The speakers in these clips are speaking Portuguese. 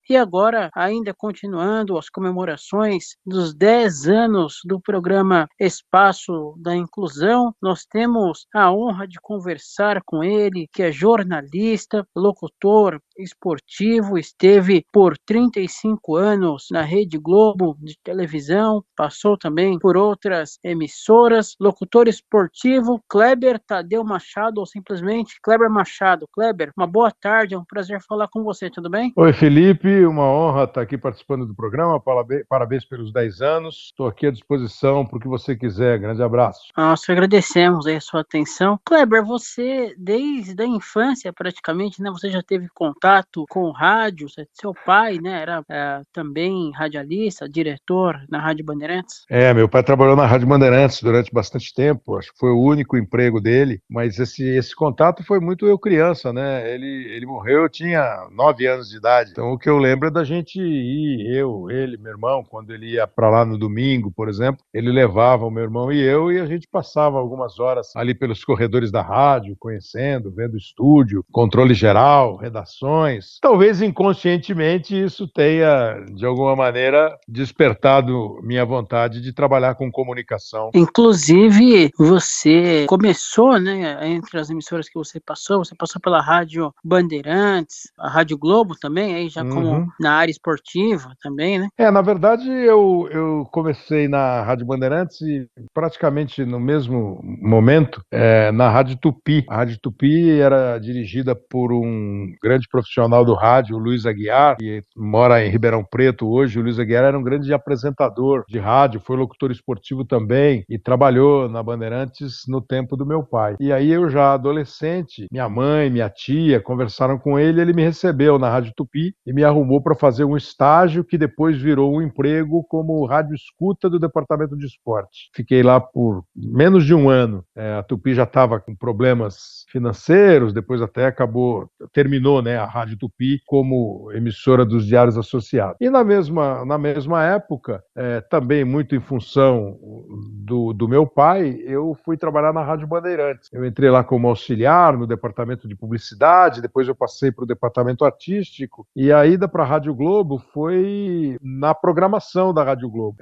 E agora, ainda continuando as comemorações dos 10 anos do programa Espaço da Inclusão, nós temos a honra de conversar com ele, que é jornalista, locutor esportivo, esteve por 35 anos na Rede Globo de televisão, passou também por outras emissoras, locutor esportivo, Kleber Tadeu Machado, ou simplesmente Kleber Machado. Kleber, uma boa tarde, é um prazer falar com você, tudo bem? Oi, Felipe, uma honra estar aqui participando do programa. Parabéns pelos 10 anos. Estou aqui à disposição para o que você quiser. Grande abraço. Nós agradecemos aí a sua atenção. Kleber, você, desde a infância praticamente, né, você já teve contato com o rádio, seu pai, né, era também radialista, diretor na Rádio Bandeirantes? Meu pai trabalhou na Rádio Bandeirantes durante bastante tempo. Acho que foi o único emprego dele. Mas esse contato foi muito eu criança, né? Ele morreu, eu tinha 9 anos de idade. Então o que eu lembro é da gente ir, ele, meu irmão, quando ele ia para lá no domingo, por exemplo, ele levava o meu irmão e eu e a gente passava algumas horas ali pelos corredores da rádio, conhecendo, vendo o estúdio, controle geral, redações. Talvez inconscientemente isso tenha, de alguma maneira, despertado minha vontade de trabalhar com comunicação. Inclusive, você começou, né, entre as emissoras que você passou pela Rádio Bandeirantes, a Rádio Globo também, aí já como Uhum. na área esportiva também, né? Na verdade, eu comecei na Rádio Bandeirantes e praticamente no mesmo momento na Rádio Tupi. A Rádio Tupi era dirigida por um grande profissional do rádio, o Luiz Aguiar, que mora em Ribeirão Preto hoje. O Luiz Aguiar era um grande apresentador de rádio, foi locutor esportivo também e trabalhou na Bandeirantes no tempo do meu pai. E aí eu já adolescente, minha mãe, minha tia conversaram com ele, ele me recebeu na Rádio Tupi e me arrumou para fazer um estágio que depois virou um emprego como rádio escuta do departamento de esporte. Fiquei lá por menos de um ano. A Tupi já estava com problemas financeiros, depois até terminou, né, a Rádio Tupi como emissora dos Diários Associados. E na mesma época, também muito em função do meu pai, eu fui trabalhar na Rádio Bandeirantes. Eu entrei lá como auxiliar no departamento de publicidade, depois eu passei para o departamento artístico, e a ida para a Rádio Globo foi na programação da Rádio Globo.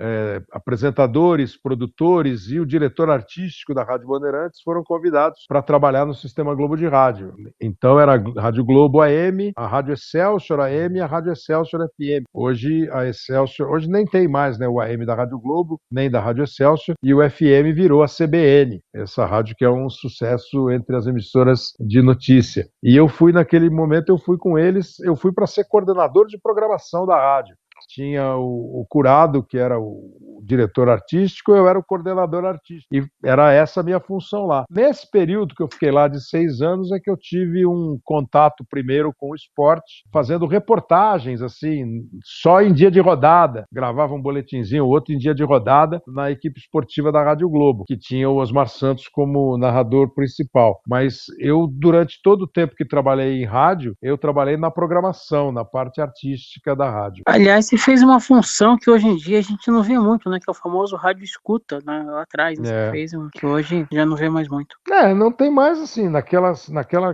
Apresentadores, produtores e o diretor artístico da Rádio Bandeirantes foram convidados para trabalhar no Sistema Globo de Rádio. Então era a Rádio Globo AM, a Rádio Excelsior AM e a Rádio Excelsior FM. Hoje a Excelsior, hoje nem tem mais, né, o AM da Rádio Globo, nem da Rádio Excelsior, e o FM virou a CBN, essa rádio que é um sucesso entre as emissoras de notícia. E naquele momento, eu fui com eles, eu fui para ser coordenador de programação da rádio. Tinha o Curado, que era o diretor artístico, eu era o coordenador artístico. E era essa a minha função lá. Nesse período que eu fiquei lá de 6 anos, é que eu tive um contato primeiro com o esporte, fazendo reportagens, assim, só em dia de rodada. Gravava um boletinzinho, outro em dia de rodada, na equipe esportiva da Rádio Globo, que tinha o Osmar Santos como narrador principal. Mas eu, durante todo o tempo que trabalhei em rádio, eu trabalhei na programação, na parte artística da rádio. Aliás, você fez uma função que hoje em dia a gente não vê muito, né? Que é o famoso rádio escuta, né? Lá atrás, né? Você É. fez que hoje já não vê mais muito. Não tem mais assim, naquela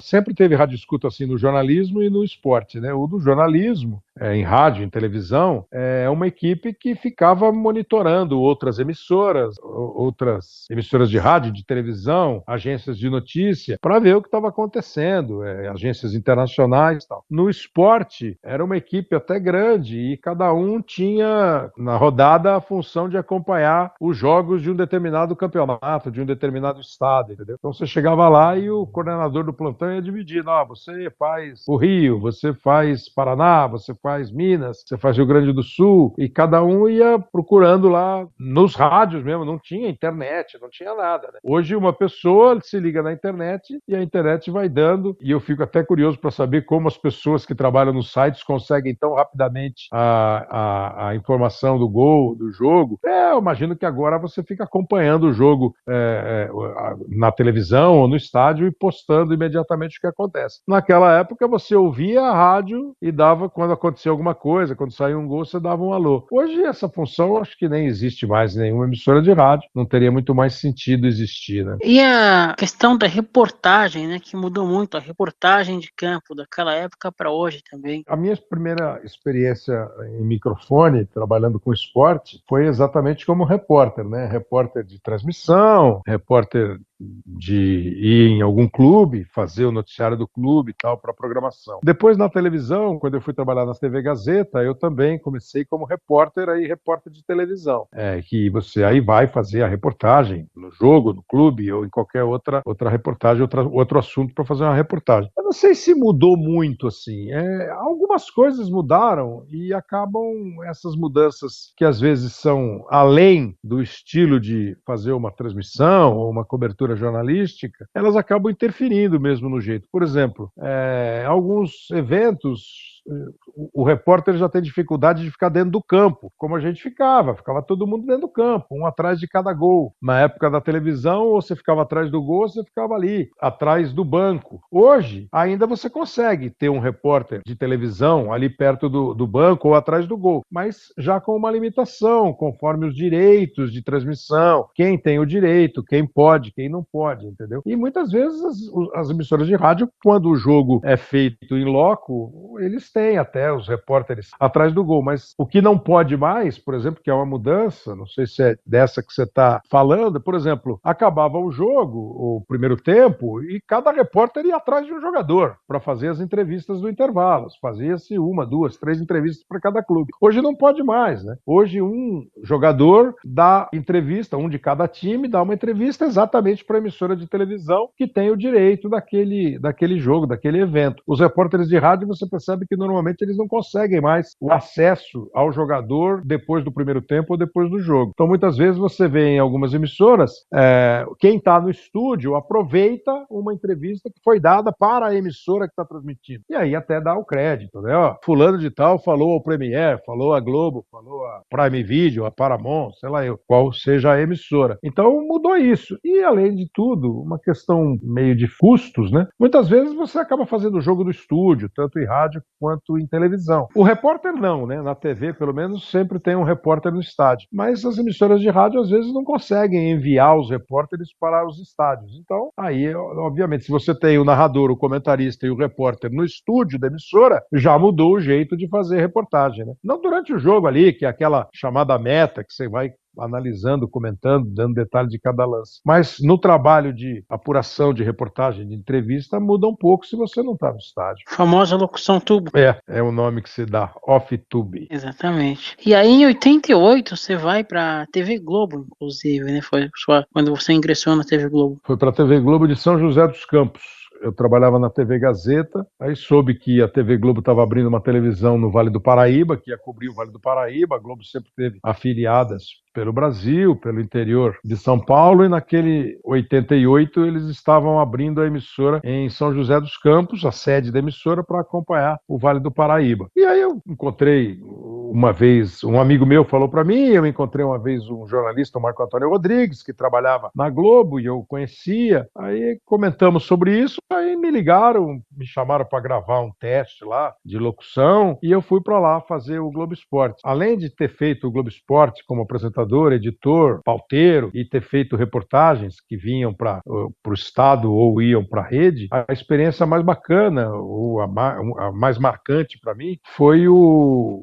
sempre teve rádio escuta assim no jornalismo e no esporte, né? O do jornalismo, em rádio, em televisão, é uma equipe que ficava monitorando outras emissoras de rádio, de televisão, agências de notícia, para ver o que estava acontecendo, agências internacionais e tal. No esporte, era uma equipe até grande e cada um tinha na rodada a função de acompanhar os jogos de um determinado campeonato, de um determinado estado, entendeu? Então você chegava lá e o coordenador do plantão ia dividindo, você faz o Rio, você faz Paraná, você faz Minas, você faz Rio Grande do Sul, e cada um ia procurando lá nos rádios mesmo, não tinha internet, não tinha nada, né? Hoje uma pessoa se liga na internet e a internet vai dando, e eu fico até curioso para saber como as pessoas que trabalham nos sites conseguem tão rapidamente a informação do gol, do jogo. Eu imagino que agora você fica acompanhando o jogo na televisão ou no estádio e postando imediatamente o que acontece. Naquela época você ouvia a rádio e dava, quando acontecia alguma coisa, quando saía um gol, você dava um alô. Hoje essa função acho que nem existe mais em nenhuma emissora de rádio, não teria muito mais sentido existir, né? E a questão da reportagem, né, que mudou muito, a reportagem de campo daquela época para hoje também. A minha primeira experiência em microfone, trabalhando com esporte, foi exatamente como repórter, né? Repórter de transmissão, repórter de ir em algum clube, fazer o noticiário do clube e tal, para programação. Depois, na televisão, quando eu fui trabalhar na TV Gazeta, eu também comecei como repórter, aí repórter de televisão, que você aí vai fazer a reportagem no jogo, no clube ou em qualquer outra reportagem, outro assunto para fazer uma reportagem. Eu não sei se mudou muito, assim. Algumas coisas mudaram e acabam essas mudanças que às vezes são além do estilo de fazer uma transmissão ou uma cobertura jornalística, elas acabam interferindo mesmo no jeito. Por exemplo, alguns eventos, o repórter já tem dificuldade de ficar dentro do campo, como a gente ficava todo mundo dentro do campo, um atrás de cada gol. Na época da televisão, ou você ficava atrás do gol, ou você ficava ali, atrás do banco. Hoje, ainda você consegue ter um repórter de televisão ali perto do banco ou atrás do gol, mas já com uma limitação, conforme os direitos de transmissão, quem tem o direito, quem pode, quem não pode, entendeu? E muitas vezes as emissoras de rádio, quando o jogo é feito em loco, eles têm até os repórteres atrás do gol, mas o que não pode mais, por exemplo, que é uma mudança, não sei se é dessa que você está falando, por exemplo, acabava o jogo, o primeiro tempo, e cada repórter ia atrás de um jogador para fazer as entrevistas do intervalo. Fazia-se uma, duas, três entrevistas para cada clube. Hoje não pode mais, né? Hoje um jogador dá entrevista, um de cada time dá uma entrevista exatamente para a emissora de televisão que tem o direito daquele jogo, daquele evento. Os repórteres de rádio, você percebe que normalmente eles não conseguem mais o acesso ao jogador depois do primeiro tempo ou depois do jogo. Então muitas vezes você vê em algumas emissoras, quem está no estúdio aproveita uma entrevista que foi dada para a emissora que está transmitindo. E aí até dá o crédito, né? Ó, fulano de tal falou ao Premiere, falou a Globo, falou a Prime Video, a Paramount, sei lá eu, qual seja a emissora. Então mudou isso. E além de tudo, uma questão meio de custos, né? Muitas vezes você acaba fazendo o jogo do estúdio, tanto em rádio quanto em televisão. O repórter não, né? Na TV, pelo menos, sempre tem um repórter no estádio. Mas as emissoras de rádio, às vezes, não conseguem enviar os repórteres para os estádios. Então, aí, obviamente, se você tem o narrador, o comentarista e o repórter no estúdio da emissora, já mudou o jeito de fazer reportagem, né? Não durante o jogo ali, que é aquela chamada meta, que você vai analisando, comentando, dando detalhe de cada lance. Mas no trabalho de apuração, de reportagem, de entrevista, muda um pouco se você não está no estádio. Famosa locução tubo. É o nome que se dá, off-tube. Exatamente. E aí em 88 você vai para TV Globo, inclusive, né? Foi quando você ingressou na TV Globo. Foi para a TV Globo de São José dos Campos. Eu trabalhava na TV Gazeta, aí soube que a TV Globo estava abrindo uma televisão no Vale do Paraíba, que ia cobrir o Vale do Paraíba. A Globo sempre teve afiliadas pelo Brasil, pelo interior de São Paulo, e naquele 88 eles estavam abrindo a emissora em São José dos Campos, a sede da emissora, para acompanhar o Vale do Paraíba. E aí eu encontrei uma vez, um amigo meu falou para mim, eu encontrei uma vez um jornalista, o Marco Antônio Rodrigues, que trabalhava na Globo e eu conhecia, aí comentamos sobre isso, aí me ligaram, me chamaram para gravar um teste lá de locução e eu fui para lá fazer o Globo Esporte. Além de ter feito o Globo Esporte como apresentador, editor, pauteiro e ter feito reportagens que vinham para o estado ou iam para a rede, a experiência mais bacana ou a mais marcante para mim foi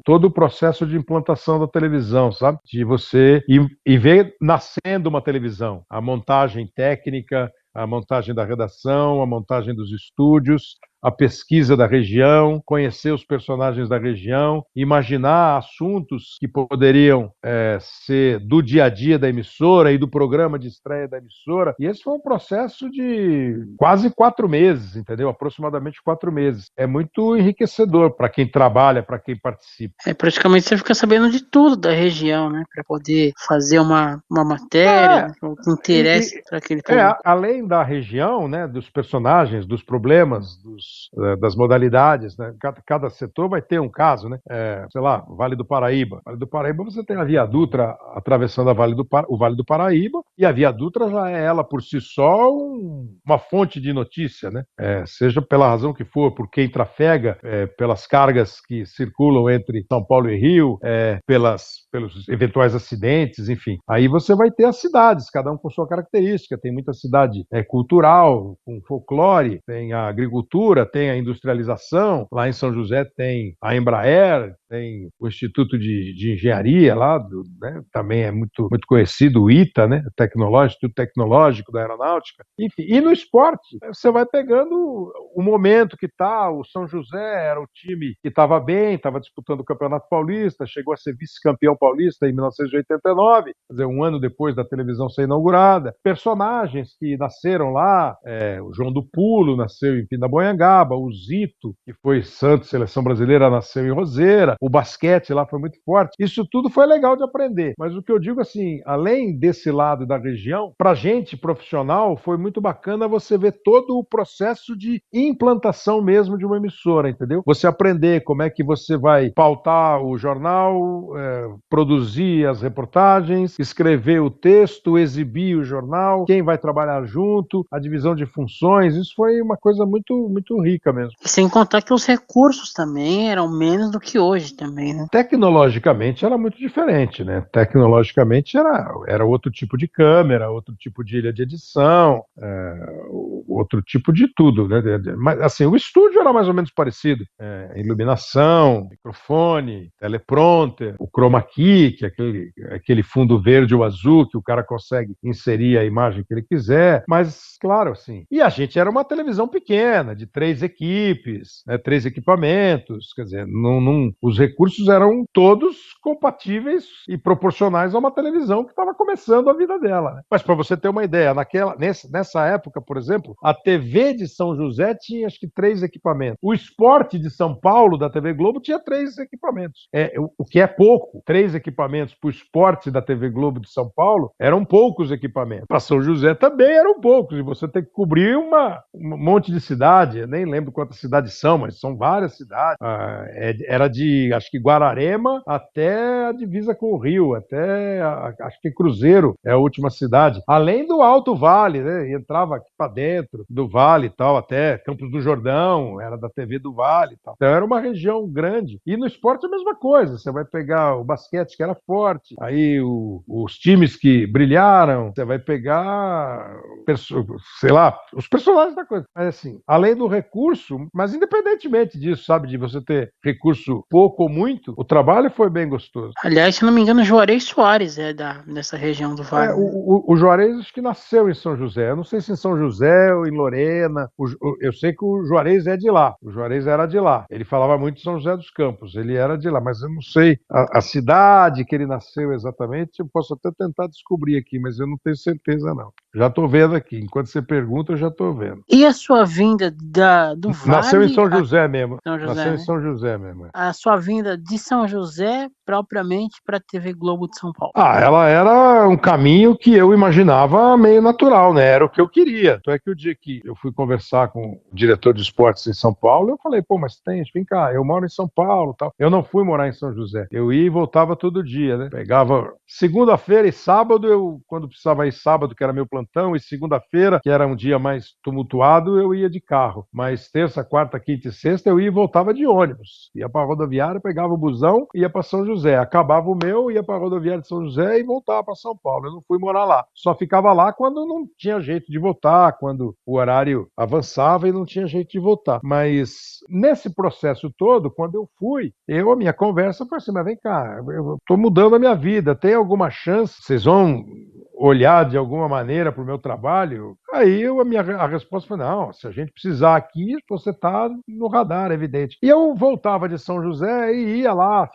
todo o processo de implantação da televisão, sabe? De você ir ver nascendo uma televisão, a montagem técnica, a montagem da redação, a montagem dos estúdios, a pesquisa da região, conhecer os personagens da região, imaginar assuntos que poderiam ser do dia a dia da emissora e do programa de estreia da emissora. E esse foi um processo de quase 4 meses, entendeu? Aproximadamente 4 meses. É muito enriquecedor para quem trabalha, para quem participa. Praticamente você fica sabendo de tudo da região, né? Para poder fazer uma matéria que interesse para aquele público. Além da região, né, dos personagens, dos problemas, dos das modalidades, né? Cada setor vai ter um caso, né? Sei lá, Vale do Paraíba. Vale do Paraíba você tem a Via Dutra atravessando o Vale do Paraíba, e a Via Dutra já é ela por si só uma fonte de notícia, né? Seja pela razão que for, por quem trafega, pelas cargas que circulam entre São Paulo e Rio, pelos eventuais acidentes, enfim. Aí você vai ter as cidades, cada um com sua característica. Tem muita cidade cultural, com folclore, tem a agricultura, tem a industrialização. Lá em São José tem a Embraer, tem o Instituto de Engenharia lá, né, também é muito, muito conhecido, o ITA, né, Instituto Tecnológico da Aeronáutica. Enfim, e no esporte, você vai pegando o momento que está. O São José era o time que estava bem, estava disputando o Campeonato Paulista, chegou a ser vice-campeão paulista em 1989, quer dizer, um ano depois da televisão ser inaugurada. Personagens que nasceram lá, o João do Pulo nasceu em Pindamonhangaba, o Zito, que foi Santos, seleção brasileira, nasceu em Roseira, o basquete lá foi muito forte. Isso tudo foi legal de aprender, mas o que eu digo assim, além desse lado da região, pra gente profissional foi muito bacana você ver todo o processo de implantação mesmo de uma emissora, entendeu? Você aprender como é que você vai pautar o jornal, produzir as reportagens, escrever o texto, exibir o jornal, quem vai trabalhar junto, a divisão de funções. Isso foi uma coisa muito, muito rica mesmo. E sem contar que os recursos também eram menos do que hoje também, né? Tecnologicamente era muito diferente, né? Tecnologicamente era outro tipo de câmera, outro tipo de ilha de edição, outro tipo de tudo, né? Mas assim, o estúdio era mais ou menos parecido. Iluminação, microfone, teleprompter, o chroma key, que é aquele fundo verde ou azul que o cara consegue inserir a imagem que ele quiser. Mas, claro, assim. E a gente era uma televisão pequena, de 3 equipes, né, 3 equipamentos, quer dizer, os recursos eram todos compatíveis e proporcionais a uma televisão que estava começando a vida dela, né? Mas para você ter uma ideia, nessa época, por exemplo, a TV de São José tinha acho que 3 equipamentos. O Esporte de São Paulo, da TV Globo, tinha 3 equipamentos. O que é pouco. 3 equipamentos para o Esporte da TV Globo de São Paulo eram poucos equipamentos. Para São José também eram poucos. E você tem que cobrir um monte de cidade. Eu nem lembro quantas cidades são, mas são várias cidades. Era de, acho que Guararema até a divisa com o Rio, até, acho que Cruzeiro é a última cidade. Além do Alto Vale, né? Entrava aqui para dentro do Vale e tal, até Campos do Jordão, era da TV do Vale e tal. Então era uma região grande. E no esporte a mesma coisa. Você vai pegar o basquete, que era forte, aí os times que brilharam, você vai pegar, sei lá, os personagens da coisa. Mas assim, além do recurso, mas independentemente disso, sabe, de você ter recurso pouco ou muito, o trabalho foi bem gostoso. Aliás, se não me engano, Juarez Soares dessa região do Vale. O Juarez acho que nasceu em São José. Eu não sei se em São José ou em Lorena. Eu sei que o Juarez é de lá. O Juarez era de lá. Ele falava muito de São José dos Campos. Ele era de lá, mas eu não sei a cidade que ele nasceu exatamente. Eu posso até tentar descobrir aqui, mas eu não tenho certeza não. Já estou vendo aqui. Enquanto você pergunta, eu já estou vendo. E a sua vinda do Vale... Nasceu em São José mesmo. São José, nasceu né? Em São José mesmo. A sua vinda de São José propriamente para a TV Globo de São Paulo. Ela era um caminho que eu imaginava meio natural, né? Era o que eu queria. Então é que o dia que eu fui conversar com o diretor de esportes em São Paulo, eu falei, pô, mas vem cá, eu moro em São Paulo, tal. Eu não fui morar em São José. Eu ia e voltava todo dia, né? Pegava segunda-feira e sábado, quando precisava ir sábado, que era meu plantão, e segunda-feira, que era um dia mais tumultuado, eu ia de carro. Mas terça, quarta, quinta e sexta, eu ia e voltava de ônibus. Ia para a rodoviária, pegava o busão, ia para São José. Acabava o meu, ia para a rodoviária de São José e voltava para São Paulo. Eu não fui morar lá. Só ficava lá quando não tinha jeito de voltar, quando o horário avançava e não tinha jeito de voltar. Mas nesse processo todo, quando eu fui, a minha conversa foi assim, mas vem cá, eu estou mudando a minha vida, tem alguma chance? Vocês vão olhar de alguma maneira para o meu trabalho? Aí a resposta foi, não, se a gente precisar aqui, você está no radar, é evidente. E eu voltava de São José e ia lá,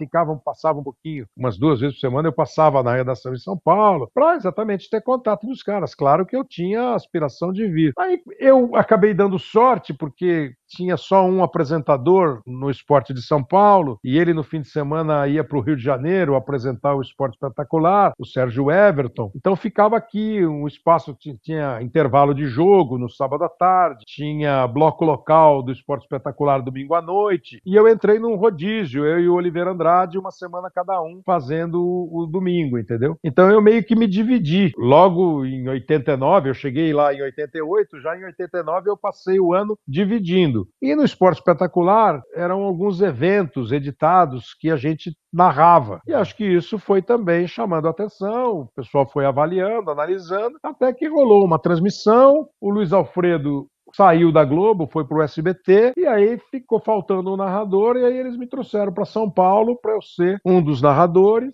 passava um pouquinho, umas 2 vezes por semana eu passava na redação em São Paulo, para exatamente ter contato dos caras. Claro que eu tinha a aspiração de vir. Aí eu acabei dando sorte, porque tinha só um apresentador no Esporte de São Paulo, e ele no fim de semana ia para o Rio de Janeiro apresentar o Esporte Espetacular, o Sérgio Everton. Então ficava aqui, um espaço, tinha intervalo intervalo de jogo no sábado à tarde, tinha bloco local do Esporte Espetacular domingo à noite, e eu entrei num rodízio, eu e o Oliveira Andrade, uma semana cada um, fazendo o domingo, entendeu? Então eu meio que me dividi. Logo em 89, eu cheguei lá em 88, já em 89 eu passei o ano dividindo. E no Esporte Espetacular eram alguns eventos editados que a gente narrava. E acho que isso foi também chamando a atenção, o pessoal foi avaliando, analisando, até que rolou uma transmissão, o Luiz Alfredo saiu da Globo, foi para o SBT, e aí ficou faltando um narrador, e aí eles me trouxeram para São Paulo para eu ser um dos narradores,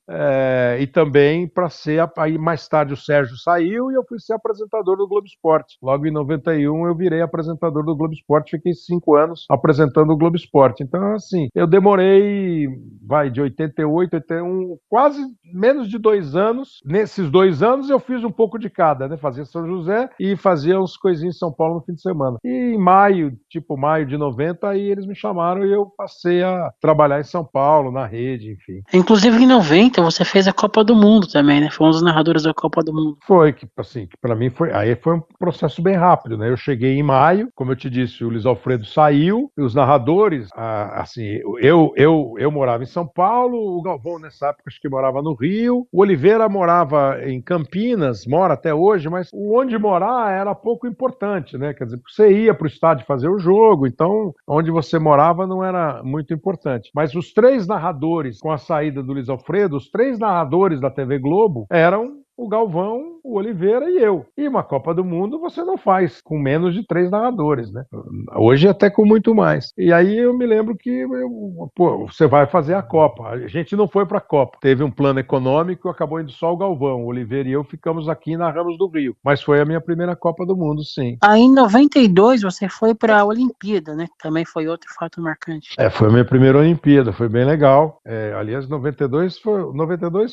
e também para ser, aí mais tarde o Sérgio saiu, e eu fui ser apresentador do Globo Esporte. Logo em 91 eu virei apresentador do Globo Esporte, fiquei 5 anos apresentando o Globo Esporte. Então, assim, eu demorei, de 88, 81, quase menos de 2 anos. Nesses 2 anos eu fiz um pouco de cada, né? Fazia São José e fazia uns coisinhas em São Paulo no fim de semana. E em maio de 90, aí eles me chamaram e eu passei a trabalhar em São Paulo, na rede, enfim. Inclusive em 90 você fez a Copa do Mundo também, né? Foi um dos narradores da Copa do Mundo. Foi, que para mim foi um processo bem rápido, né? Eu cheguei em maio, como eu te disse, o Luiz Alfredo saiu, e os narradores, assim, eu morava em São Paulo, o Galvão nessa época acho que morava no Rio, o Oliveira morava em Campinas, mora até hoje, mas onde morar era pouco importante, né? Quer dizer, você ia para o estádio fazer o jogo, então onde você morava não era muito importante. Mas os 3 narradores, com a saída do Luiz Alfredo, os 3 narradores da TV Globo eram o Galvão, o Oliveira e eu. E uma Copa do Mundo você não faz com menos de 3 narradores, né? Hoje até com muito mais. E aí eu me lembro que você vai fazer a Copa. A gente não foi para a Copa. Teve um plano econômico, acabou indo só o Galvão. O Oliveira e eu ficamos aqui na Ramos do Rio. Mas foi a minha primeira Copa do Mundo, sim. Aí em 92 você foi para a Olimpíada, né? Também foi outro fato marcante. Foi a minha primeira Olimpíada, foi bem legal. Aliás, 92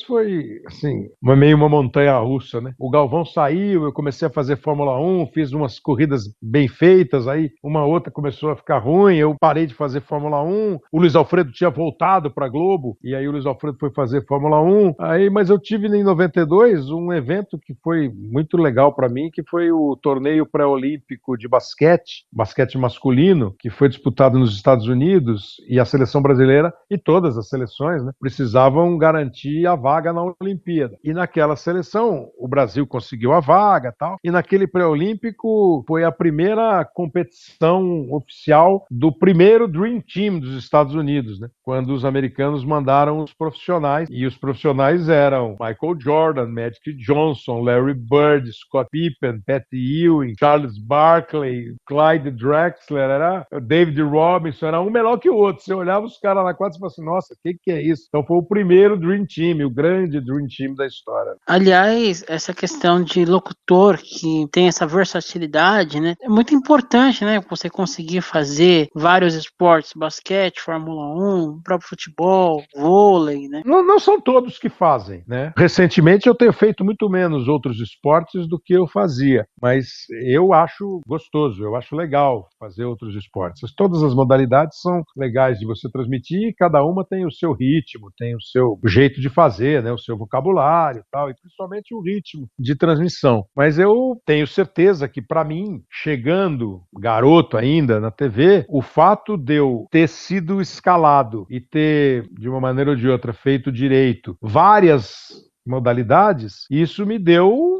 foi assim, meio uma montanha-russa, né? O Galvão saiu, eu comecei a fazer Fórmula 1, fiz umas corridas bem feitas, aí uma outra começou a ficar ruim, eu parei de fazer Fórmula 1, o Luiz Alfredo tinha voltado para a Globo, e aí o Luiz Alfredo foi fazer Fórmula 1, mas eu tive em 92 um evento que foi muito legal para mim, que foi o torneio pré-olímpico de basquete masculino, que foi disputado nos Estados Unidos, e a seleção brasileira, e todas as seleções, né, precisavam garantir a vaga na Olimpíada. E naquela seleção, o Brasil conseguiu a vaga, tal, e naquele pré-olímpico foi a primeira competição oficial do primeiro Dream Team dos Estados Unidos, né, quando os americanos mandaram os profissionais, e os profissionais eram Michael Jordan, Magic Johnson, Larry Bird, Scott Pippen, Pat Ewing, Charles Barkley, Clyde Drexler, era David Robinson, era um melhor que o outro. Você olhava os caras na quadra e falava assim, nossa, o que é isso? Então foi o primeiro Dream Team, o grande Dream Team da história. Aliás, essa questão de locutor que tem essa versatilidade, né? É muito importante, né? Você conseguir fazer vários esportes, basquete, Fórmula 1, próprio futebol, vôlei, né? Não são todos que fazem, né? Recentemente eu tenho feito muito menos outros esportes do que eu fazia, mas eu acho gostoso, eu acho legal fazer outros esportes. Todas as modalidades são legais de você transmitir, e cada uma tem o seu ritmo, tem o seu jeito de fazer, né? O seu vocabulário e tal, e principalmente o ritmo de transmissão. Mas eu tenho certeza que, para mim, chegando garoto ainda na TV, o fato de eu ter sido escalado e ter, de uma maneira ou de outra, feito direito várias modalidades, isso me deu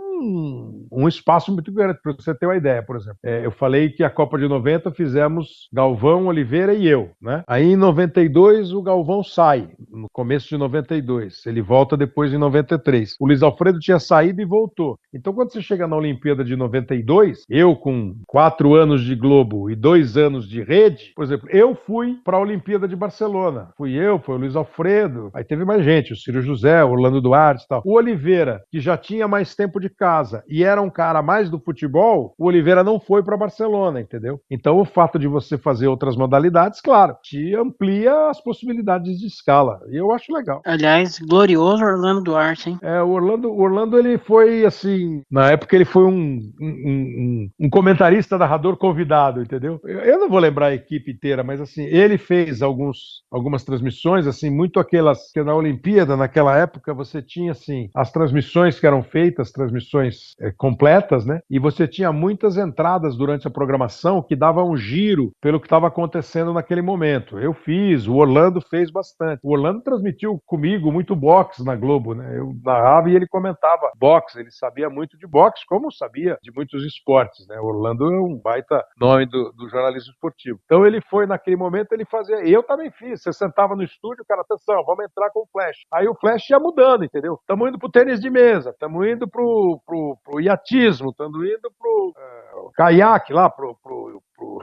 um espaço muito grande, para você ter uma ideia, por exemplo. Eu falei que a Copa de 90 fizemos Galvão, Oliveira e eu, né? Aí em 92 o Galvão sai, no começo de 92. Ele volta depois em 93. O Luiz Alfredo tinha saído e voltou. Então quando você chega na Olimpíada de 92, eu com 4 anos de Globo e 2 anos de rede, por exemplo, eu fui para a Olimpíada de Barcelona. Foi o Luiz Alfredo, aí teve mais gente, o Ciro José, o Orlando Duarte e tal. O Oliveira, que já tinha mais tempo de casa e era um cara mais do futebol, o Oliveira não foi para Barcelona, entendeu? Então o fato de você fazer outras modalidades, claro, te amplia as possibilidades de escala. E eu acho legal. Aliás, glorioso Orlando Duarte, hein? O Orlando ele foi assim, na época ele foi um comentarista narrador convidado, entendeu? Eu não vou lembrar a equipe inteira, mas assim, ele fez algumas transmissões, assim, muito aquelas que na Olimpíada, naquela época, você tinha assim, as transmissões que eram feitas, transmissões transmissões completas, né? E você tinha muitas entradas durante a programação que davam um giro pelo que estava acontecendo naquele momento. Eu fiz, o Orlando fez bastante. O Orlando transmitiu comigo muito boxe na Globo, né? Eu narrava e ele comentava boxe, ele sabia muito de boxe, como sabia de muitos esportes, né? O Orlando é um baita nome do jornalismo esportivo. Então ele foi, naquele momento, ele fazia... Eu também fiz. Você sentava no estúdio, cara, atenção, vamos entrar com o flash. Aí o flash ia mudando, entendeu? Estamos indo pro tênis de mesa, estamos indo pro iatismo, estamos indo pro caiaque lá, pro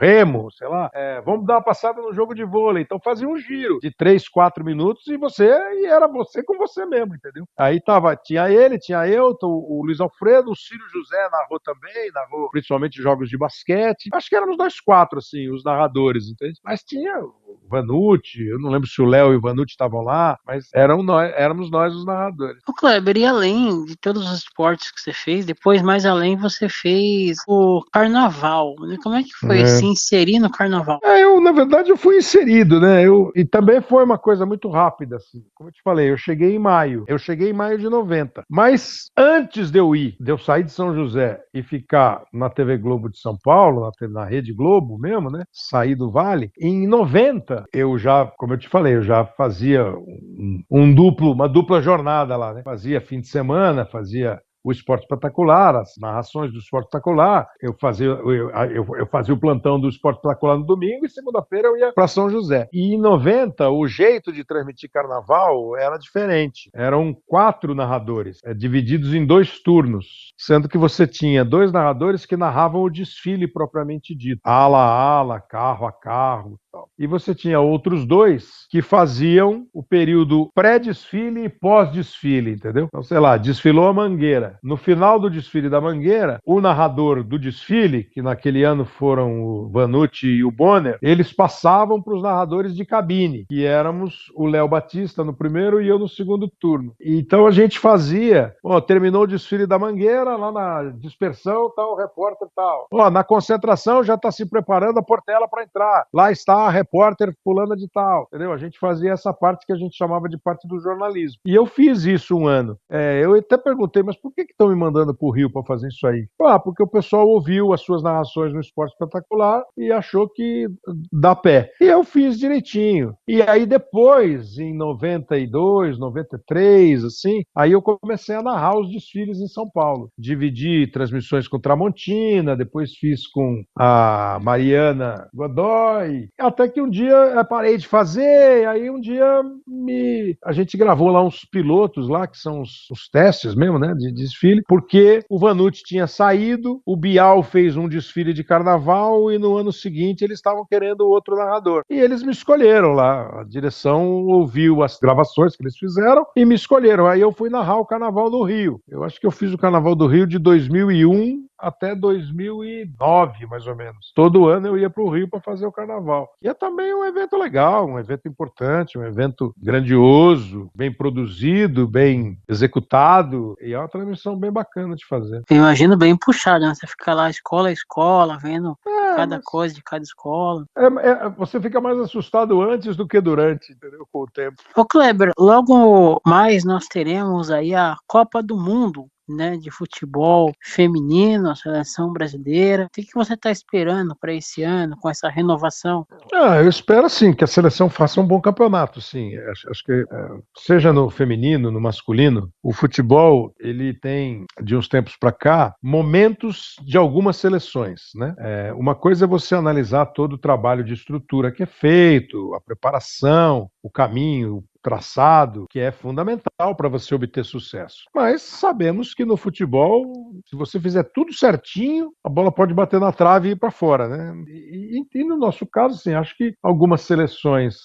remo, sei lá, vamos dar uma passada no jogo de vôlei. Então fazia um giro de 3, 4 minutos e era você com você mesmo, entendeu? Aí tinha ele, tinha eu, o Luiz Alfredo, o Círio José narrou principalmente jogos de basquete. Acho que éramos nós 4, assim, os narradores, entende? Mas tinha o Vanucci, eu não lembro se o Léo e o Vanucci estavam lá, mas éramos nós os narradores. O Kleber, e além de todos os esportes que você fez, depois mais além você fez o carnaval, né? Como é que foi se inserir no carnaval? Na verdade, eu fui inserido, né? E também foi uma coisa muito rápida, assim. Como eu te falei, eu cheguei em maio de 90. Mas antes de eu sair de São José e ficar na TV Globo de São Paulo, na Rede Globo mesmo, né? Sair do Vale, em 90, como eu te falei, eu já fazia uma dupla jornada lá, né? Fazia fim de semana, fazia o Esporte Espetacular, as narrações do Esporte Espetacular. Eu fazia o plantão do Esporte Espetacular no domingo e segunda-feira eu ia para São José. E em 90, o jeito de transmitir carnaval era diferente. Eram 4 narradores, divididos em 2 turnos, sendo que você tinha 2 narradores que narravam o desfile propriamente dito, ala a ala, carro a carro. E você tinha outros 2 que faziam o período pré-desfile e pós-desfile, entendeu? Então, sei lá, desfilou a Mangueira. No final do desfile da Mangueira, o narrador do desfile, que naquele ano foram o Vanucci e o Bonner, eles passavam para os narradores de cabine, que éramos o Léo Batista no primeiro e eu no segundo turno. Então a gente fazia, terminou o desfile da Mangueira, lá na dispersão, tal, repórter tal. Na concentração já está se preparando a Portela para entrar. Lá está a repórter fulana de tal, entendeu? A gente fazia essa parte que a gente chamava de parte do jornalismo. E eu fiz isso um ano. Eu até perguntei, mas por que estão me mandando para o Rio para fazer isso aí? Porque o pessoal ouviu as suas narrações no Esporte Espetacular e achou que dá pé. E eu fiz direitinho. E aí depois, em 92, 93, assim, aí eu comecei a narrar os desfiles em São Paulo. Dividi transmissões com Tramontina, depois fiz com a Mariana Godoy, até que um dia parei de fazer, aí um dia a gente gravou lá uns pilotos lá, que são os testes mesmo, né, de desfile, porque o Vanucci tinha saído, o Bial fez um desfile de carnaval e no ano seguinte eles estavam querendo outro narrador. E eles me escolheram lá, a direção ouviu as gravações que eles fizeram e me escolheram. Aí eu fui narrar o Carnaval do Rio. Eu acho que eu fiz o Carnaval do Rio de 2001 até 2009, mais ou menos. Todo ano eu ia para o Rio para fazer o carnaval. E é também um evento legal, um evento importante, um evento grandioso, bem produzido, bem executado, e é uma transmissão bem bacana de fazer. Eu imagino bem puxado, né? Você fica lá escola a escola, vendo cada coisa de cada escola. Você fica mais assustado antes do que durante, entendeu? Com o tempo. Ô Kleber, logo mais nós teremos aí a Copa do Mundo, né, de futebol feminino, a seleção brasileira. O que você está esperando para esse ano, com essa renovação? Eu espero, sim, que a seleção faça um bom campeonato, sim. Acho que, seja no feminino, no masculino, o futebol, ele tem, de uns tempos para cá, momentos de algumas seleções, né? Uma coisa é você analisar todo o trabalho de estrutura que é feito, a preparação, o caminho, traçado, que é fundamental para você obter sucesso. Mas sabemos que no futebol, se você fizer tudo certinho, a bola pode bater na trave e ir para fora, né? E no nosso caso, assim, acho que algumas seleções,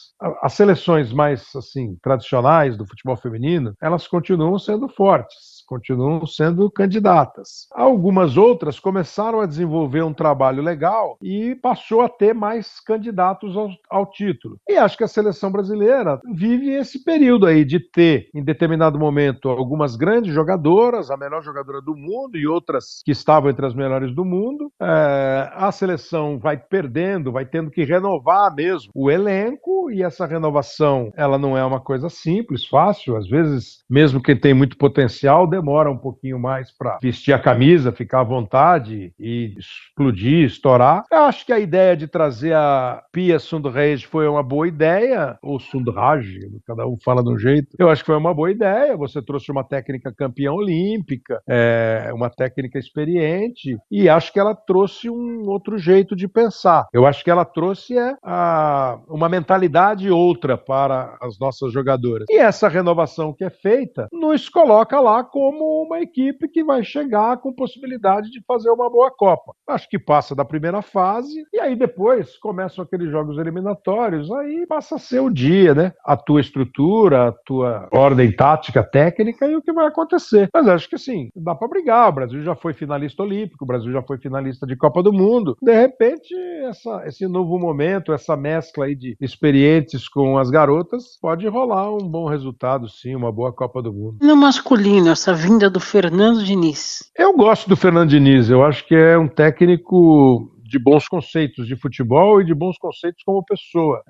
as seleções mais assim tradicionais do futebol feminino, elas continuam sendo fortes, continuam sendo candidatas. Algumas outras começaram a desenvolver um trabalho legal e passou a ter mais candidatos ao título. E acho que a seleção brasileira vive esse período aí de ter, em determinado momento, algumas grandes jogadoras, a melhor jogadora do mundo e outras que estavam entre as melhores do mundo. A seleção vai perdendo, vai tendo que renovar mesmo o elenco, e essa renovação, ela não é uma coisa simples, fácil. Às vezes, mesmo quem tem muito potencial, demora um pouquinho mais para vestir a camisa, ficar à vontade e explodir, estourar. Eu acho que a ideia de trazer a Pia Sundhage foi uma boa ideia, ou Sundhage, cada um fala de um jeito. Eu acho que foi uma boa ideia. Você trouxe uma técnica campeã olímpica, uma técnica experiente, e acho que ela trouxe um outro jeito de pensar. Eu acho que ela trouxe uma mentalidade outra para as nossas jogadoras. E essa renovação que é feita nos coloca lá como uma equipe que vai chegar com possibilidade de fazer uma boa Copa. Acho que passa da primeira fase, e aí depois começam aqueles jogos eliminatórios, aí passa a ser o dia, né? A tua estrutura, a tua ordem tática, técnica, e o que vai acontecer. Mas acho que assim, dá para brigar. O Brasil já foi finalista olímpico, o Brasil já foi finalista de Copa do Mundo. De repente, esse novo momento, essa mescla aí de experientes com as garotas, pode rolar um bom resultado, sim, uma boa Copa do Mundo. No masculino, essa vinda do Fernando Diniz. Eu gosto do Fernando Diniz. Eu acho que é um técnico de bons conceitos de futebol e de bons conceitos como pessoa.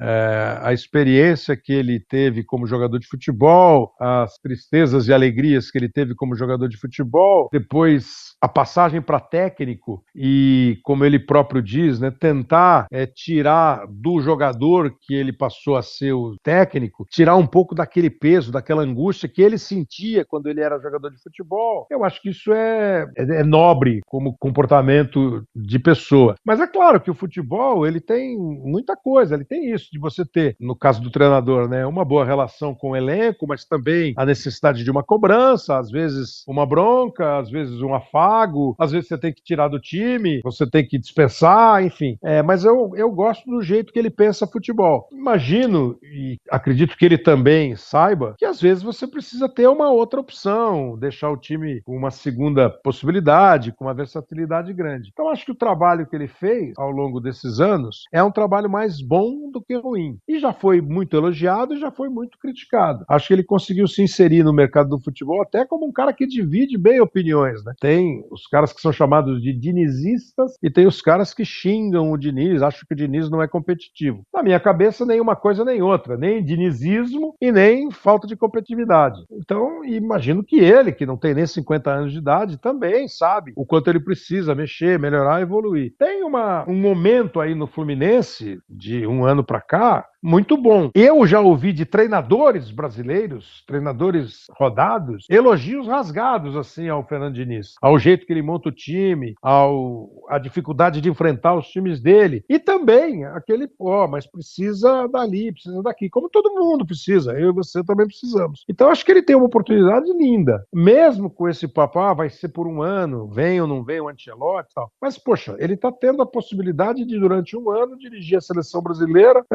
A experiência que ele teve como jogador de futebol, as tristezas e alegrias que ele teve como jogador de futebol, depois a passagem para técnico e, como ele próprio diz, né, tentar tirar do jogador que ele passou a ser o técnico, tirar um pouco daquele peso, daquela angústia que ele sentia quando ele era jogador de futebol. Eu acho que isso é nobre como comportamento de pessoa. Mas é claro que o futebol, ele tem muita coisa, ele tem isso de você ter, no caso do treinador, né, uma boa relação com o elenco, mas também a necessidade de uma cobrança, às vezes uma bronca, às vezes um afago, às vezes você tem que tirar do time, você tem que dispensar, enfim. Mas eu gosto do jeito que ele pensa futebol. Imagino, e acredito que ele também saiba, que às vezes você precisa ter uma outra opção, deixar o time com uma segunda possibilidade, com uma versatilidade grande. Então acho que o trabalho que ele fez ao longo desses anos é um trabalho mais bom do que ruim. E já foi muito elogiado e já foi muito criticado. Acho que ele conseguiu se inserir no mercado do futebol até como um cara que divide bem opiniões, né? Tem os caras que são chamados de dinizistas e tem os caras que xingam o Diniz, acham que o Diniz não é competitivo. Na minha cabeça, nem uma coisa nem outra, nem dinizismo e nem falta de competitividade. Então, imagino que ele, que não tem nem 50 anos de idade, também sabe o quanto ele precisa mexer, melhorar, evoluir. Tem um momento aí no Fluminense, de um ano para cá, muito bom. Eu já ouvi de treinadores brasileiros, treinadores rodados, elogios rasgados assim ao Fernando Diniz, ao jeito que ele monta o time, a dificuldade de enfrentar os times dele, e também aquele, mas precisa dali, precisa daqui, como todo mundo precisa, eu e você também precisamos. Então acho que ele tem uma oportunidade linda, mesmo com esse papo, vai ser por um ano, vem ou não vem o Ancelotti e tal, mas poxa, ele está tendo a possibilidade de durante um ano dirigir a seleção brasileira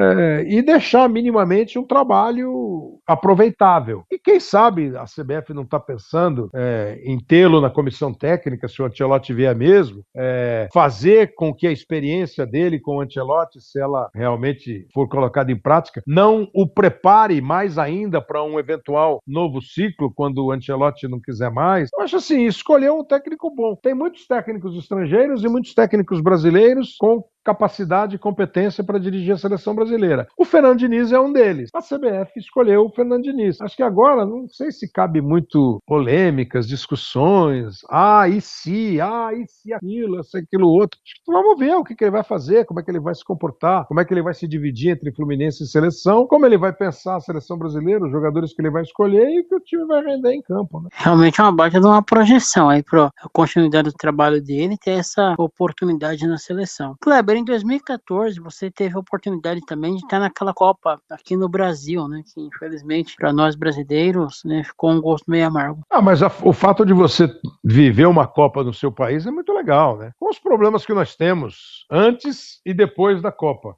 e deixar minimamente um trabalho aproveitável. E quem sabe a CBF não está pensando em tê-lo na comissão técnica, se o Ancelotti vier mesmo, fazer com que a experiência dele com o Ancelotti, se ela realmente for colocada em prática, não o prepare mais ainda para um eventual novo ciclo, quando o Ancelotti não quiser mais. Eu acho assim, escolher um técnico bom. Tem muitos técnicos estrangeiros e muitos técnicos brasileiros com capacidade e competência para dirigir a seleção brasileira. O Fernando Diniz é um deles. A CBF escolheu o Fernando Diniz. Acho que agora, não sei se cabe muito polêmicas, discussões, e se aquilo, se aquilo outro. Vamos ver o que ele vai fazer, como é que ele vai se comportar, como é que ele vai se dividir entre Fluminense e seleção, como ele vai pensar a seleção brasileira, os jogadores que ele vai escolher e o que o time vai render em campo, né? Realmente é uma baita de uma projeção aí para a continuidade do trabalho dele, ter essa oportunidade na seleção. Kleber, em 2014 você teve a oportunidade também de estar naquela Copa aqui no Brasil, né? Que infelizmente para nós brasileiros, né, ficou um gosto meio amargo. Mas o fato de você viver uma Copa no seu país é muito legal, né? Com os problemas que nós temos antes e depois da Copa,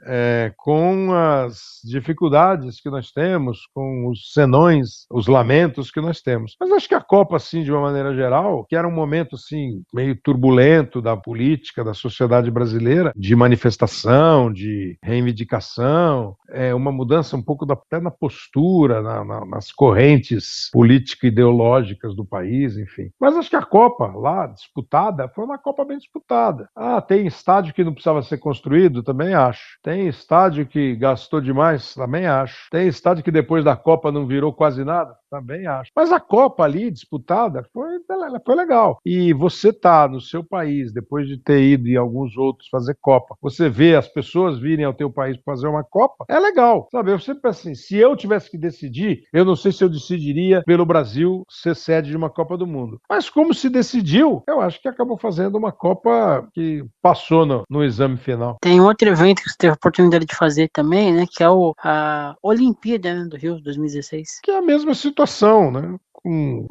com as dificuldades que nós temos, com os senões, os lamentos que nós temos. Mas acho que a Copa, assim, de uma maneira geral, que era um momento assim meio turbulento da política, da sociedade brasileira, de manifestação, de reivindicação, uma mudança um pouco até na postura, nas correntes político-ideológicas do país, enfim. Mas acho que a Copa lá, disputada, foi uma Copa bem disputada. Tem estádio que não precisava ser construído? Também acho. Tem estádio que gastou demais? Também acho. Tem estádio que depois da Copa não virou quase nada? Também acho. Mas a Copa ali, disputada, foi legal. E você tá no seu país, depois de ter ido em alguns outros fazer Copa, você vê as pessoas virem ao teu país fazer uma Copa, é legal. Sabe, eu sempre penso assim, se eu tivesse que decidir, eu não sei se eu decidiria pelo Brasil ser sede de uma Copa do Mundo. Mas como se decidiu, eu acho que acabou fazendo uma Copa que passou no exame final. Tem outro evento que você teve a oportunidade de fazer também, né? Que é a Olimpíada, né, do Rio 2016. Que é a mesma situação, né?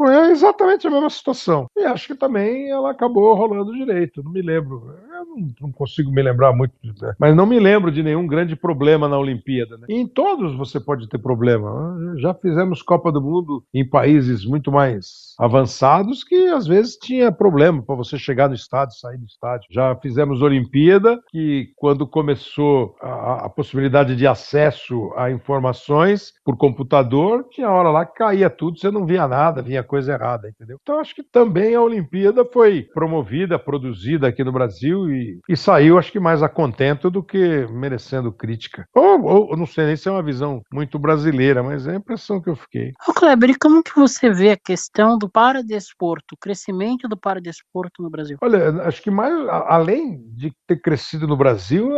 É exatamente a mesma situação. E acho que também ela acabou rolando direito. Não me lembro. Eu não consigo me lembrar muito, né? Mas não me lembro de nenhum grande problema na Olimpíada, né? E em todos você pode ter problema. Já fizemos Copa do Mundo em países muito mais avançados que às vezes tinha problema para você chegar no estádio, sair do estádio. Já fizemos Olimpíada que quando começou a possibilidade de acesso a informações por computador, tinha hora lá que caía tudo, você não via nada, vinha coisa errada, entendeu? Então acho que também a Olimpíada foi promovida, produzida aqui no Brasil e saiu, acho que mais a contento do que merecendo crítica. Ou não sei nem se é uma visão muito brasileira, mas é a impressão que eu fiquei. Ô Kleber, e como que você vê a questão do paradesporto, o crescimento do paradesporto no Brasil? Olha, acho que mais, além de ter crescido no Brasil,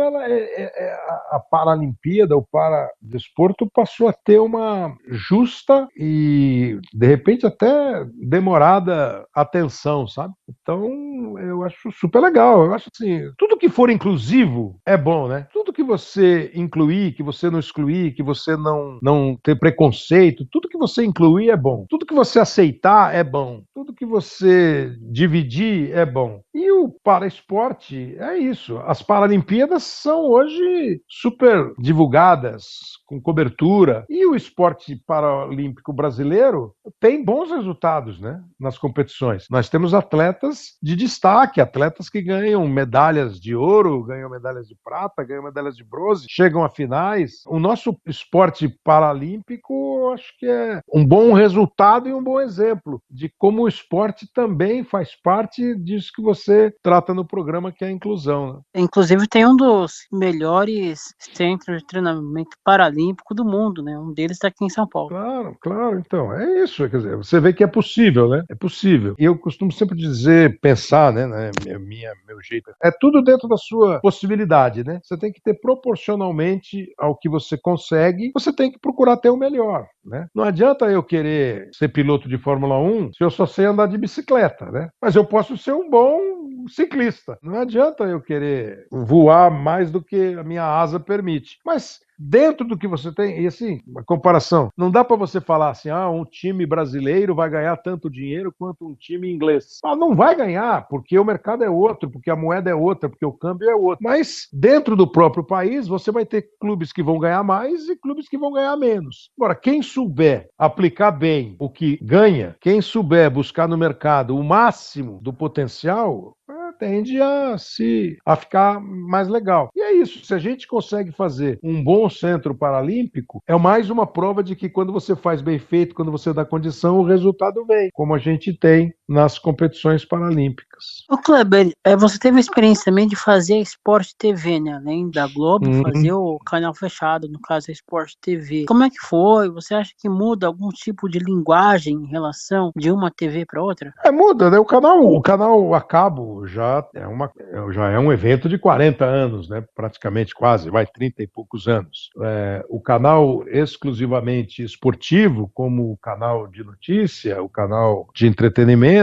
a Paralimpíada, o Paradesporto, passou a ter uma justa e, de repente, até demorada atenção, sabe? Então, eu acho super legal. Eu acho assim, tudo que for inclusivo é bom, né? Tudo que você incluir, que você não excluir, que você não ter preconceito, tudo que você incluir é bom. Tudo que você aceitar é bom. Tudo que você dividir é bom. E o paraesporte é isso. As Paralimpíadas são hoje super divulgadas, com cobertura. E o esporte paralímpico brasileiro tem bons resultados, né, nas competições. Nós temos atletas de destaque, atletas que ganham medalhas de ouro, ganham medalhas de prata, ganham medalhas de bronze, chegam a finais. O nosso esporte paralímpico, acho que é um bom resultado e um bom exemplo de como o esporte também faz parte disso que você trata no programa, que é a inclusão, né? Inclusive tem um dos melhores centros de treinamento paralímpico do mundo, né? Um deles está aqui em São Paulo. Claro, claro, então, é isso, quer dizer, você vê que é possível, né? É possível. E eu costumo sempre dizer, pensar, né, meu jeito, é tudo dentro da sua possibilidade, né? Você tem que ter proporcionalmente ao que você consegue, você tem que procurar ter o melhor, né? Não adianta eu querer ser piloto de Fórmula 1 se eu só sei andar de bicicleta, né? Mas eu posso ser um bom ciclista. Não adianta eu querer voar mais do que a minha asa permite. Mas dentro do que você tem, e assim, uma comparação, não dá para você falar assim, um time brasileiro vai ganhar tanto dinheiro quanto um time inglês. Não vai ganhar, porque o mercado é outro, porque a moeda é outra, porque o câmbio é outro. Mas dentro do próprio país, você vai ter clubes que vão ganhar mais e clubes que vão ganhar menos. Agora, quem souber aplicar bem o que ganha, quem souber buscar no mercado o máximo do potencial, tende a ficar mais legal. E é isso, se a gente consegue fazer um bom centro paralímpico, é mais uma prova de que quando você faz bem feito, quando você dá condição, o resultado vem, como a gente tem nas competições paralímpicas. Ô Kleber, você teve a experiência também de fazer a Sport TV, né? Além da Globo, fazer o canal fechado, no caso a Sport TV. Como é que foi? Você acha que muda algum tipo de linguagem em relação de uma TV para outra? Muda, né? O canal a cabo já é um evento de 40 anos, né? Praticamente quase, 30 e poucos anos. O canal exclusivamente esportivo, como o canal de notícia, o canal de entretenimento,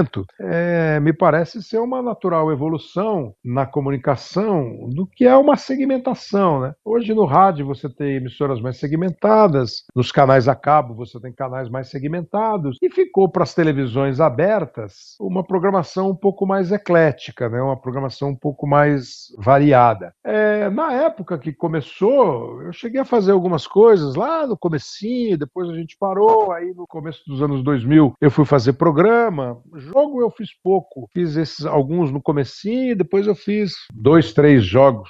me parece ser uma natural evolução na comunicação do que é uma segmentação, né? Hoje no rádio você tem emissoras mais segmentadas, nos canais a cabo você tem canais mais segmentados, e ficou para as televisões abertas uma programação um pouco mais eclética, né? Uma programação um pouco mais variada. Na época que começou, eu cheguei a fazer algumas coisas lá no comecinho, depois a gente parou, aí no começo dos anos 2000 eu fui fazer programa. Jogo eu fiz pouco, fiz fiz alguns no comecinho, depois eu fiz 2, 3 jogos.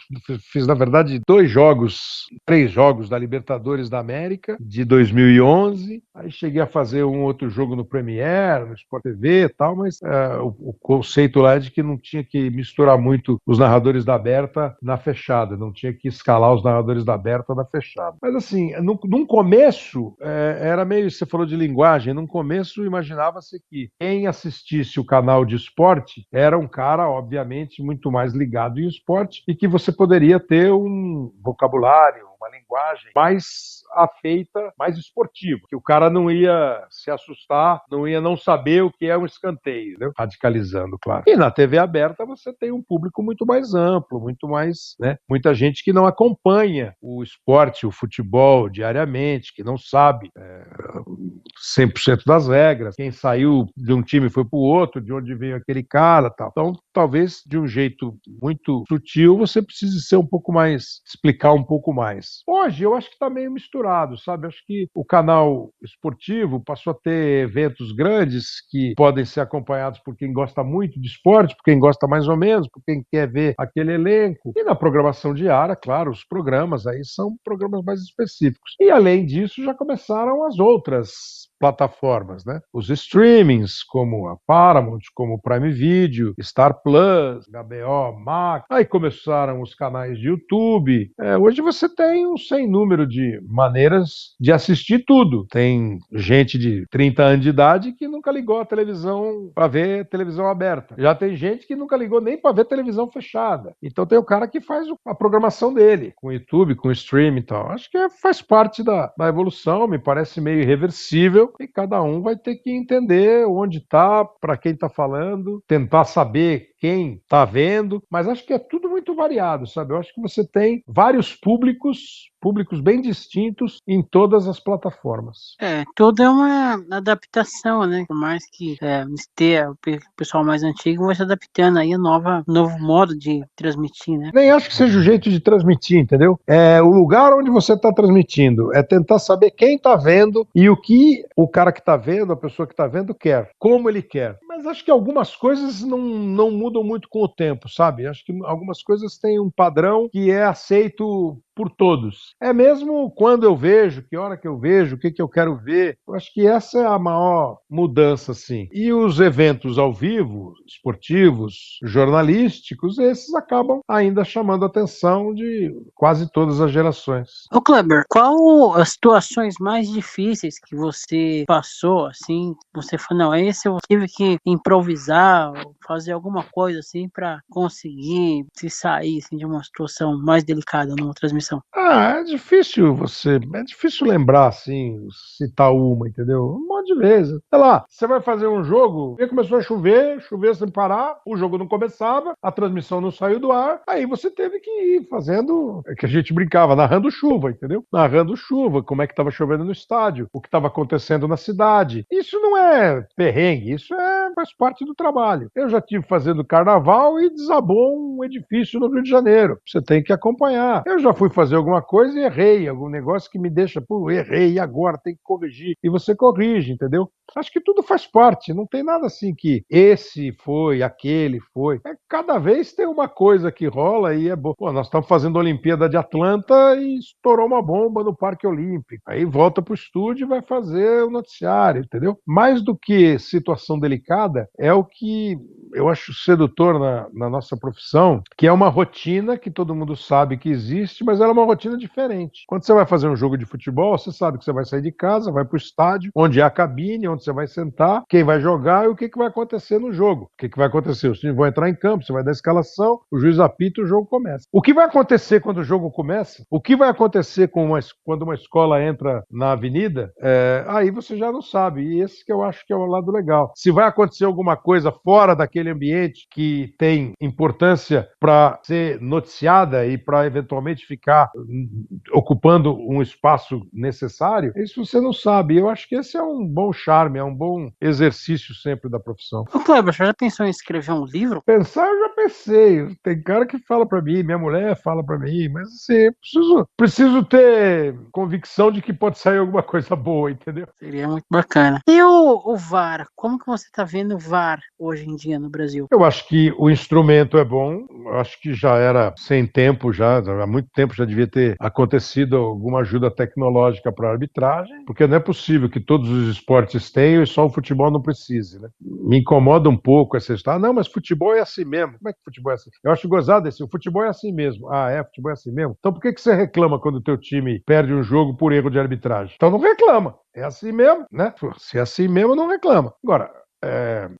Fiz, na verdade, 3 jogos da Libertadores da América, de 2011. Aí cheguei a fazer um outro jogo no Premiere, no Sport TV e tal, mas o conceito lá é de que não tinha que misturar muito os narradores da aberta na fechada, não tinha que escalar os narradores da aberta na fechada. Mas assim, num começo, era meio, você falou de linguagem, num começo imaginava-se que quem assistisse o canal de esporte era um cara, obviamente, muito mais ligado em esporte e que você poderia ter um vocabulário, uma linguagem mais afeita, mais esportivo, que o cara não ia se assustar, não ia não saber o que é um escanteio, né? Radicalizando, claro. E na TV aberta você tem um público muito mais amplo, muito mais, né? Muita gente que não acompanha o esporte, o futebol diariamente, que não sabe 100% das regras, quem saiu de um time foi para o outro, de onde veio aquele cara, tal. Então, talvez de um jeito muito sutil, você precise ser um pouco mais, explicar um pouco mais. Hoje, eu acho que está meio misturado, sabe? Acho que o canal esportivo passou a ter eventos grandes que podem ser acompanhados por quem gosta muito de esporte, por quem gosta mais ou menos, por quem quer ver aquele elenco. E na programação diária, claro, os programas aí são programas mais específicos. E além disso, já começaram as outras plataformas, né? Os streamings, como a Paramount, como o Prime Video, Star Plus, HBO, Max. Aí começaram os canais de YouTube. Hoje você tem um sem número de maneiras de assistir tudo. Tem gente de 30 anos de idade que nunca ligou a televisão para ver televisão aberta. Já tem gente que nunca ligou nem para ver televisão fechada. Então tem o cara que faz a programação dele, com o YouTube, com o streaming e tal. Acho que faz parte da evolução, me parece meio irreversível, e cada um vai ter que entender onde está, para quem está falando, tentar saber quem está vendo, mas acho que é tudo muito variado, sabe? Eu acho que você tem vários públicos bem distintos em todas as plataformas. Tudo é uma adaptação, né? Por mais que o pessoal mais antigo vai se adaptando aí a novo modo de transmitir, né? Nem acho que seja o jeito de transmitir, entendeu? É o lugar onde você está transmitindo, é tentar saber quem está vendo e o que o cara que está vendo, a pessoa que está vendo quer, como ele quer. Mas acho que algumas coisas não mudam muito com o tempo, sabe? Acho que algumas coisas têm um padrão que é aceito por todos. É mesmo quando eu vejo, que hora que eu vejo, o que eu quero ver. Eu acho que essa é a maior mudança, sim. E os eventos ao vivo, esportivos, jornalísticos, esses acabam ainda chamando a atenção de quase todas as gerações. Ô Kleber, qual as situações mais difíceis que você passou, assim, você falou, não, esse eu tive que improvisar, ou fazer alguma coisa, assim, para conseguir se sair, assim, de uma situação mais delicada numa transmissão? É difícil lembrar, assim, citar uma, entendeu? Um monte de vezes. Sei lá, você vai fazer um jogo, e começou a chover sem parar, o jogo não começava, a transmissão não saiu do ar, aí você teve que ir fazendo, que a gente brincava, narrando chuva, entendeu? Narrando chuva, como é que estava chovendo no estádio, o que estava acontecendo na cidade. Isso não é perrengue, faz parte do trabalho. Eu já tive fazendo carnaval e desabou um edifício no Rio de Janeiro. Você tem que acompanhar. Eu já fui fazer alguma coisa e errei, algum negócio que me deixa, errei, e agora tem que corrigir. E você corrige, entendeu? Acho que tudo faz parte, não tem nada assim que esse foi, aquele foi. Cada vez tem uma coisa que rola e é bom. Pô, nós estamos fazendo a Olimpíada de Atlanta e estourou uma bomba no Parque Olímpico. Aí volta pro estúdio e vai fazer o noticiário, entendeu? Mais do que situação delicada, é o que eu acho sedutor na nossa profissão, que é uma rotina que todo mundo sabe que existe, mas ela é uma rotina diferente. Quando você vai fazer um jogo de futebol, você sabe que você vai sair de casa, vai para o estádio, onde é a cabine, onde você vai sentar, quem vai jogar e o que vai acontecer no jogo. O que vai acontecer? Os times vão entrar em campo, você vai dar a escalação, o juiz apita e o jogo começa. O que vai acontecer quando o jogo começa? O que vai acontecer quando uma escola entra na avenida? Aí você já não sabe. E esse que eu acho que é o lado legal. Se vai acontecer alguma coisa fora daquele ambiente que tem importância para ser noticiada e para eventualmente ficar ocupando um espaço necessário, isso você não sabe. Eu acho que esse é um bom charme, é um bom exercício sempre da profissão. Ô Kleber, você já pensou em escrever um livro? Pensar, eu já pensei. Tem cara que fala para mim, minha mulher fala para mim, mas assim, preciso ter convicção de que pode sair alguma coisa boa, entendeu? Seria muito bacana. E o VAR? Como que você está vendo o VAR hoje em dia no Brasil? Eu acho que o instrumento é bom, eu acho que já era sem tempo, já há muito tempo já devia ter acontecido alguma ajuda tecnológica para a arbitragem, porque não é possível que todos os esportes tenham e só o futebol não precise, né? Me incomoda um pouco essa história. Não, mas futebol é assim mesmo. Como é que futebol é assim? Eu acho gozado esse, o futebol é assim mesmo. Ah, é? Futebol é assim mesmo? Então por que você reclama quando o teu time perde um jogo por erro de arbitragem? Então não reclama. É assim mesmo, né? Se é assim mesmo, não reclama. Agora,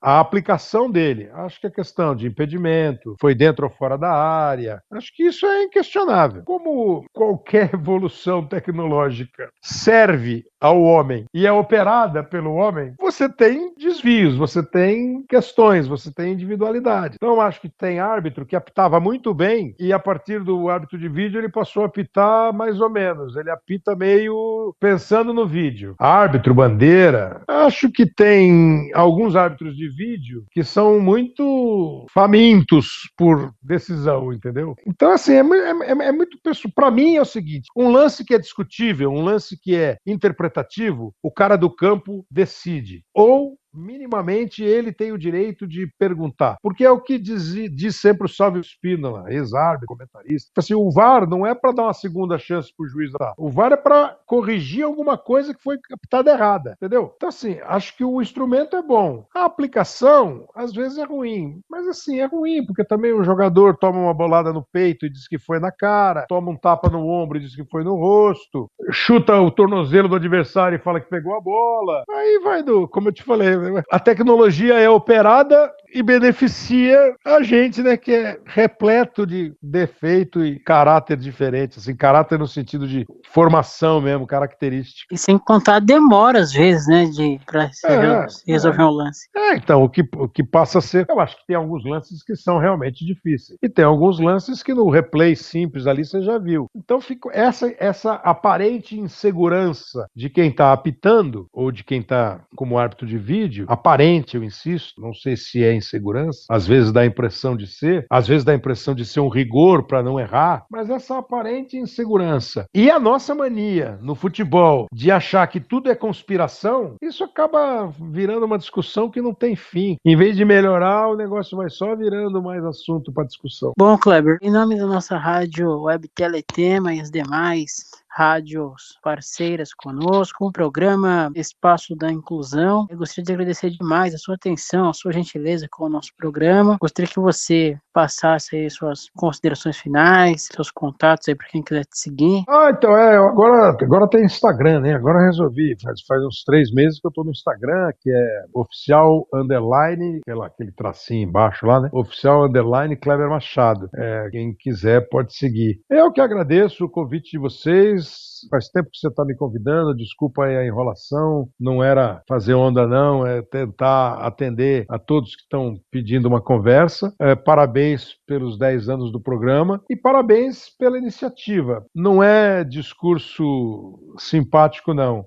a aplicação dele, acho que a questão de impedimento, foi dentro ou fora da área, acho que isso é inquestionável. Como qualquer evolução tecnológica serve ao homem e é operada pelo homem, você tem desvios, você tem questões, você tem individualidade. Então, eu acho que tem árbitro que apitava muito bem e a partir do árbitro de vídeo ele passou a apitar mais ou menos. Ele apita meio pensando no vídeo. Árbitro, bandeira, acho que tem alguns árbitros de vídeo que são muito famintos por decisão, entendeu? Então, assim, é muito pessoal. Para mim é o seguinte: um lance que é discutível, um lance que é interpretativo, o cara do campo decide. Ou minimamente ele tem o direito de perguntar. Porque é o que diz sempre o Sávio Spínola, ex-árbitro, comentarista. Assim, o VAR não é para dar uma segunda chance para o juiz dar. O VAR é para corrigir alguma coisa que foi captada errada, entendeu? Então, assim, acho que o instrumento é bom. A aplicação, às vezes, é ruim. Mas, assim, é ruim, porque também o jogador toma uma bolada no peito e diz que foi na cara, toma um tapa no ombro e diz que foi no rosto, chuta o tornozelo do adversário e fala que pegou a bola. Aí vai como eu te falei, a tecnologia é operada e beneficia a gente, né, que é repleto de defeito e caráter diferente, assim, caráter no sentido de formação mesmo, característica. E sem contar a demora, às vezes, né, para É, resolver um lance. então, o que passa a ser, eu acho que tem alguns lances que são realmente difíceis. E tem alguns lances que no replay simples ali você já viu. Então, fica essa aparente insegurança de quem está apitando, ou de quem está como árbitro de vídeo, aparente, eu insisto, não sei se é insegurança, às vezes dá a impressão de ser, às vezes dá a impressão de ser um rigor para não errar, mas essa aparente insegurança. E a nossa mania no futebol de achar que tudo é conspiração, isso acaba virando uma discussão que não tem fim. Em vez de melhorar, o negócio vai só virando mais assunto para discussão. Bom, Kleber, em nome da nossa rádio Web Teletema e as demais rádios parceiras conosco, o programa Espaço da Inclusão, eu gostaria de agradecer demais a sua atenção, a sua gentileza com o nosso programa. Gostaria que você passasse aí suas considerações finais, seus contatos aí para quem quiser te seguir. Então, agora tem Instagram, né? Agora eu resolvi, faz uns 3 meses que eu tô no Instagram, que é oficial underline, aquele tracinho embaixo lá, né? Oficial underline Kleber Machado. Quem quiser pode seguir. Eu que agradeço o convite de vocês. Faz tempo que você está me convidando, desculpa aí a enrolação, não era fazer onda não, é tentar atender a todos que estão pedindo uma conversa. Parabéns pelos 10 anos do programa e parabéns pela iniciativa. Não é discurso simpático, não.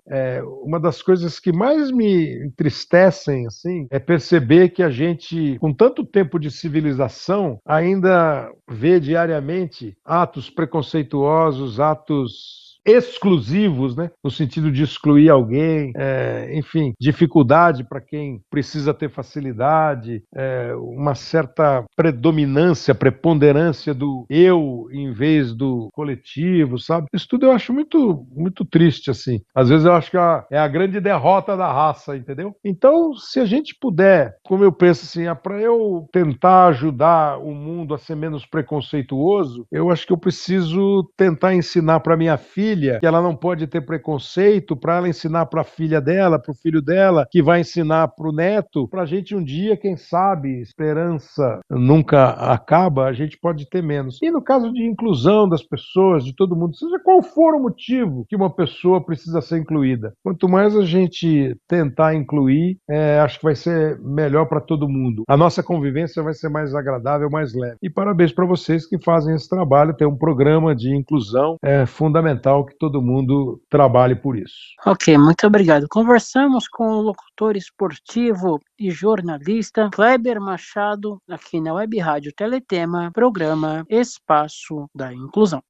Uma das coisas que mais me entristecem, assim, é perceber que a gente, com tanto tempo de civilização, ainda vê diariamente atos preconceituosos, atos exclusivos, né? No sentido de excluir alguém, enfim, dificuldade para quem precisa ter facilidade, uma certa predominância, preponderância do eu em vez do coletivo, sabe? Isso tudo eu acho muito, muito triste, assim. Às vezes eu acho que é a grande derrota da raça, entendeu? Então, se a gente puder, como eu penso assim, para eu tentar ajudar o mundo a ser menos preconceituoso, eu acho que eu preciso tentar ensinar para minha filha que ela não pode ter preconceito, para ela ensinar para a filha dela, para o filho dela, que vai ensinar para o neto, para a gente um dia, quem sabe, esperança nunca acaba, a gente pode ter menos. E no caso de inclusão das pessoas, de todo mundo, seja qual for o motivo que uma pessoa precisa ser incluída, quanto mais a gente tentar incluir, acho que vai ser melhor para todo mundo. A nossa convivência vai ser mais agradável, mais leve. E parabéns para vocês que fazem esse trabalho, tem um programa de inclusão fundamental que todo mundo trabalhe por isso. Ok, muito obrigado. Conversamos com o locutor esportivo e jornalista Kleber Machado, aqui na Web Rádio Teletema, programa Espaço da Inclusão.